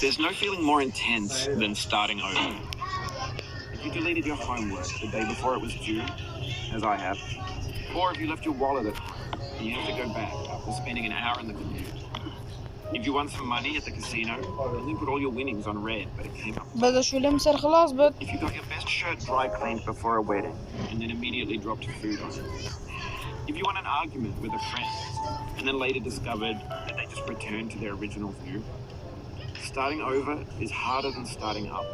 There's no feeling more intense than starting over. If you deleted your homework the day before it was due, as I have, or if you left your wallet at home and you have to go back after spending an hour in the commute. If you won some money at the casino and you put all your winnings on red, but it came up. بدأ شو لمسر خلاص بد. If you got your best shirt dry cleaned before a wedding and then immediately dropped food on it. If you won an argument with a friend and then later discovered that they just returned to their original view. Starting over is harder than starting up.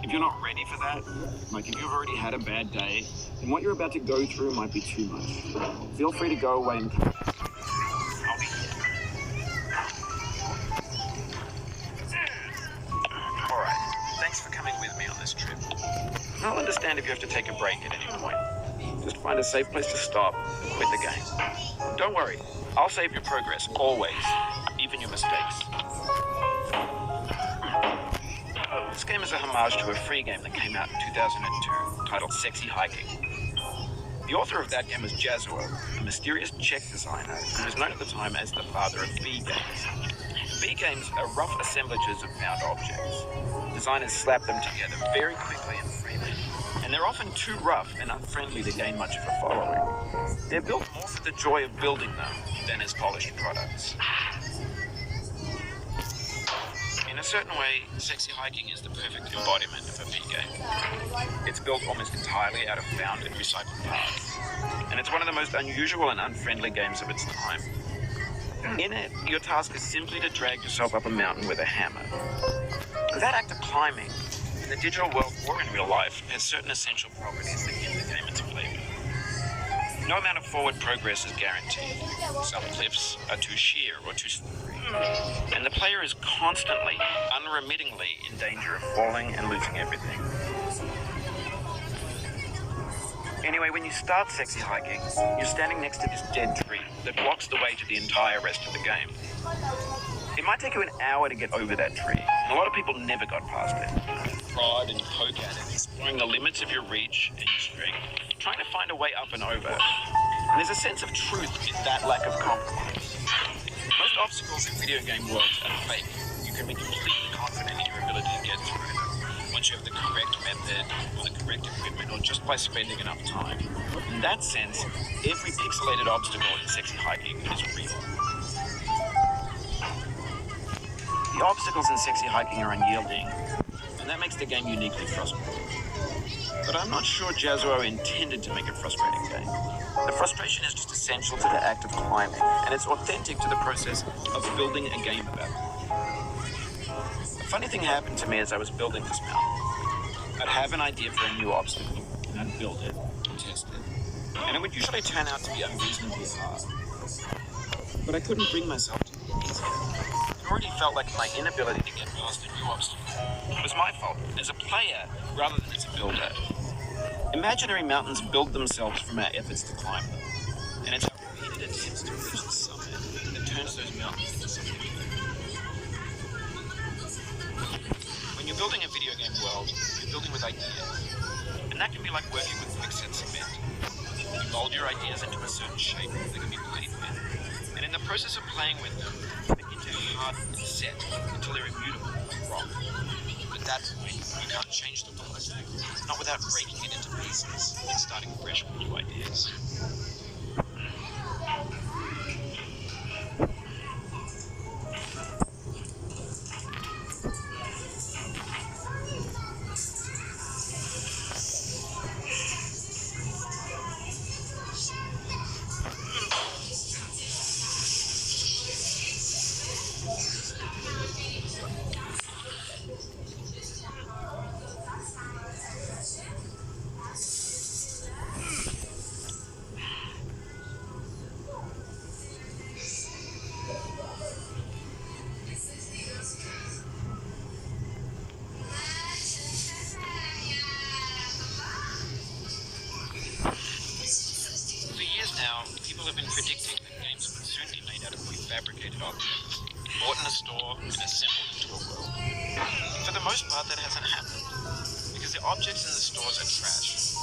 If you're not ready for that, like if you've already had a bad day, then what you're about to go through might be too much. Feel free to go away and come back. I'll be here. All right. Thanks for coming with me on this trip. I'll understand if you have to take a break at any point. Just find a safe place to stop and quit the game. Don't worry. I'll save your progress, always, even your mistakes. This game is a homage to a free game that came out in 2002 titled Sexy Hiking. The author of that game was Jazuo, a mysterious Czech designer who was known at the time as the father of B games. B games are rough assemblages of found objects. Designers slap them together very quickly and freely, and they're often too rough and unfriendly to gain much of a following. They're built more for the joy of building them than as polished products. In a certain way, Sexy Hiking is the perfect embodiment of a B game. It's built almost entirely out of found and recycled parts, and it's one of the most unusual and unfriendly games of its time. In it, your task is simply to drag yourself up a mountain with a hammer. That act of climbing, in the digital world or in real life, has certain essential properties that give the game its flavor. No amount of forward progress is guaranteed. Some cliffs are too sheer or too slippery. And the player is constantly, unremittingly in danger of falling and losing everything. Anyway, when you start Sexy Hiking, you're standing next to this dead tree that blocks the way to the entire rest of the game. It might take you an hour to get over that tree, and a lot of people never got past it. Prod and poke at it, exploring the limits of your reach and your strength, trying to find a way up and over. And there's a sense of truth in that lack of compromise. Most obstacles in video game worlds are fake. You can be completely confident in your ability to get through them once you have the correct method or the correct equipment or just by spending enough time. In that sense, every pixelated obstacle in Sexy Hiking is real. The obstacles in Sexy Hiking are unyielding, and that makes the game uniquely frustrating. But I'm not sure Jazuo intended to make a frustrating game. The frustration is just essential to the act of climbing, and it's authentic to the process of building a game about it. A funny thing happened to me as I was building this mountain. I'd have an idea for a new obstacle, and I'd build it and test it. And it would usually turn out to be unreasonably hard. But I couldn't bring myself to do it easier. It already felt like my inability to get past a new obstacle was my fault as a player rather than as a builder. Imaginary mountains build themselves from our efforts to climb them, and it's our repeated attempts to reach the summit that turns those mountains into something new. When you're building a video game world, you're building with ideas, and that can be like working with quickset cement. You mold your ideas into a certain shape that can be played with, and in the process of playing with them, they begin to harden and set until they're immutable like rock. At that point, you can't change the world, not without breaking it into pieces and starting fresh with new ideas. People have been predicting that games would soon be made out of prefabricated objects, bought in a store and assembled into a world. For the most part, that hasn't happened, because the objects in the stores are trash.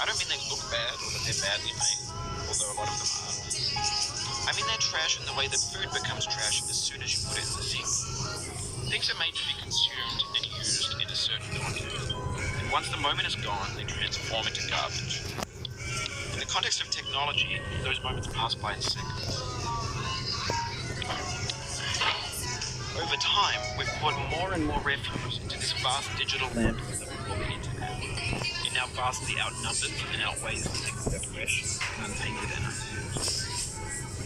I don't mean they look bad or that they're badly made, although a lot of them are. I mean, they're trash in the way that food becomes trash as soon as you put it in the sink. Things are made to be consumed and used in a certain context. And once the moment is gone, they transform into garbage. In the context of technology, those moments pass by in seconds. Over time, we've poured more and more refuse into this vast digital landfill that we call the internet. It now vastly outnumbers and outweighs the things that are fresh and untainted and unused.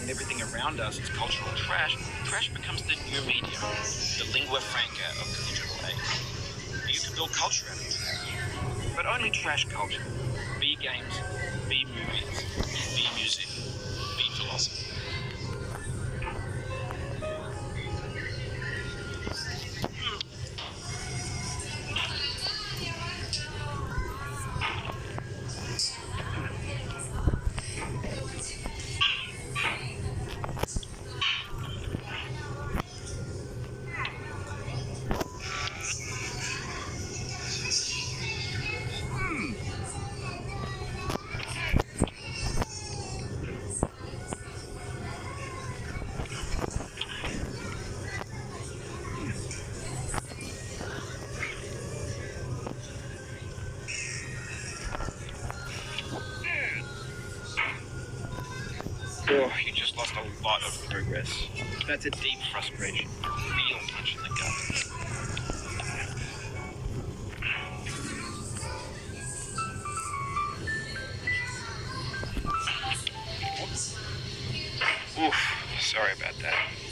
When everything around us is cultural trash, trash becomes the new medium, the lingua franca of the digital age. You can build culture out of trash, but only trash culture. Be games, be movies, be music, be philosophy. Oh, you just lost a lot of progress. That's a deep frustration, a real punch in the gut. Oof, sorry about that.